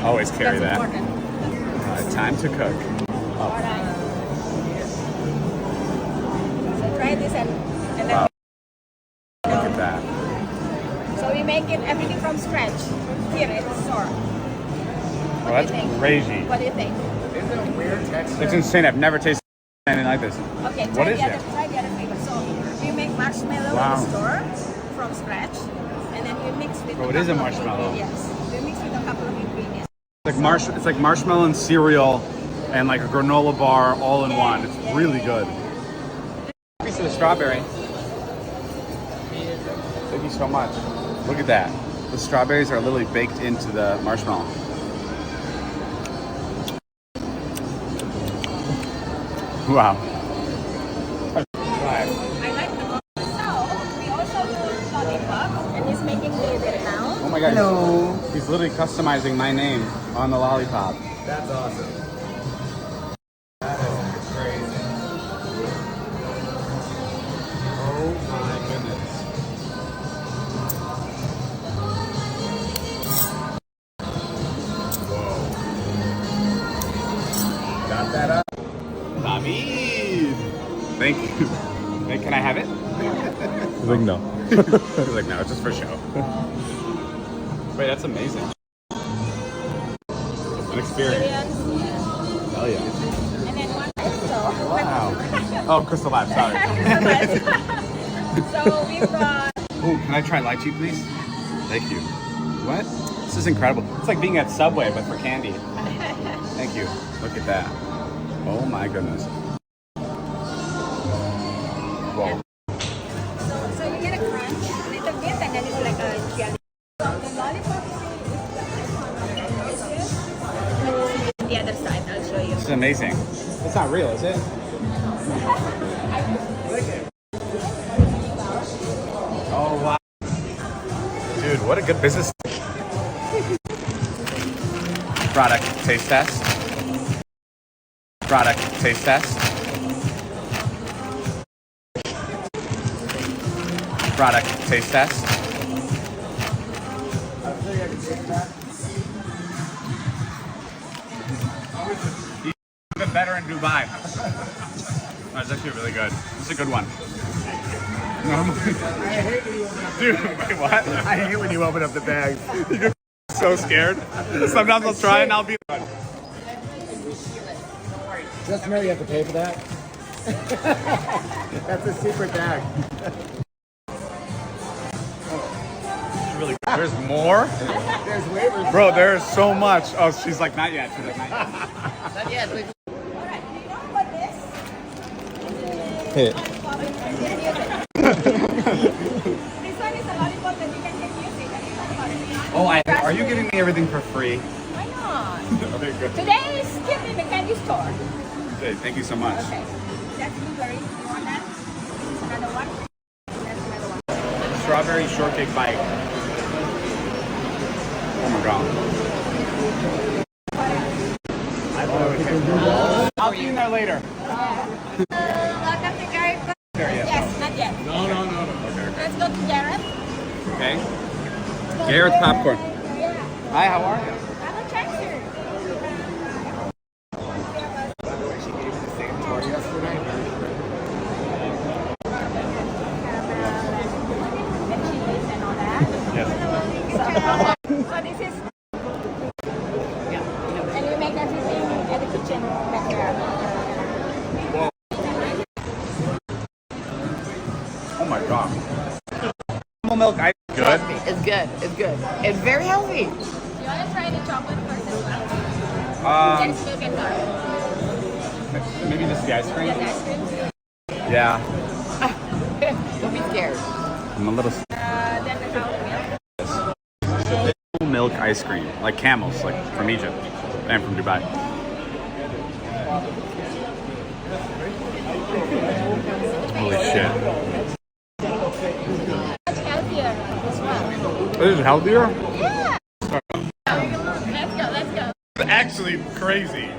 Always carry That's that. important. Time to cook. Alright. So try this and then Wow. Look at that. so we make it everything from scratch here in the store. Oh, that's crazy. What do you think? Isn't it a weird texture? It's insane. I've never tasted anything like this. Okay, What is it? try the other flavor. So we make marshmallow Wow. in the store from scratch, and then we mix with. Oh, it is a marshmallow. Yes, we mix with a couple of ingredients. It's like marshmallow and cereal, and like a granola bar all in one. It's really good. Piece of the strawberry. Thank you so much. Look at that. The strawberries are literally baked into the marshmallow. Wow. I like the box. So we also do lollipop, and he's making it now. Oh my god. Hello. He's literally customizing my name on the lollipop. That's awesome. That is crazy. Oh my goodness. Whoa. Got that up? David! Thank you. Hey, can I have it? He's like, no. He's like, no, it's just for show. Wait, that's amazing. An experience. Hell yeah. And then one so. Wow. Oh, Crystal Live, sorry. So we've got. Oh, can I try lychee, please? Thank you. What? This is incredible. It's like being at Subway, but for candy. Thank you. Look at that. Oh my goodness. Whoa. So you get a crunch a little bit, and then it's like a jelly. So the lollipop is the other side. I'll show you. This is amazing. It's not real, is it? Oh wow. Dude, what a good business. Product taste test. Product taste test. Product taste test. Even better in Dubai. That's actually really good. This is a good one. Dude, wait, what? I hate when you open up the bag. You get so scared. Sometimes I'll try and I'll be like, Just know you have to pay for that. That's a secret bag. really good. There's more? There's waivers. Bro, there's so much. Oh, she's like, not yet. She's like, not yet. Not yet. Wait. Alright, do you know what this? Hey, This one is a lollipop that you can get music. Oh, are you giving me everything for free? Why not? Okay, good. Today is gift in the candy store. Okay, thank you so much. Okay. That's blueberry. You want that? Another one? That's another one. Strawberry shortcake bite. Oh my god. I'll be in there later. Welcome to Garrett. Yes, not yet. No. Okay. Let's go to Garrett. Okay. Garrett's popcorn. Yeah. Hi, how are you? I'm a treasure. She gave me the same tour yesterday. And cheese and all that. Yes. So this is. Yeah. And we make everything at the kitchen back there. Oh my god. Caramel milk ice good. It's good. It's good. It's very healthy. You want to try the chocolate first as well? There's milk and dark. Maybe just the ice cream. Yes, ice cream. Yeah. Don't be scared. I'm a little Then the chocolate milk. milk ice cream, like camels, like from Egypt and from Dubai. Holy shit. Much healthier as well. This is healthier? Yeah. Let's go. It's actually crazy.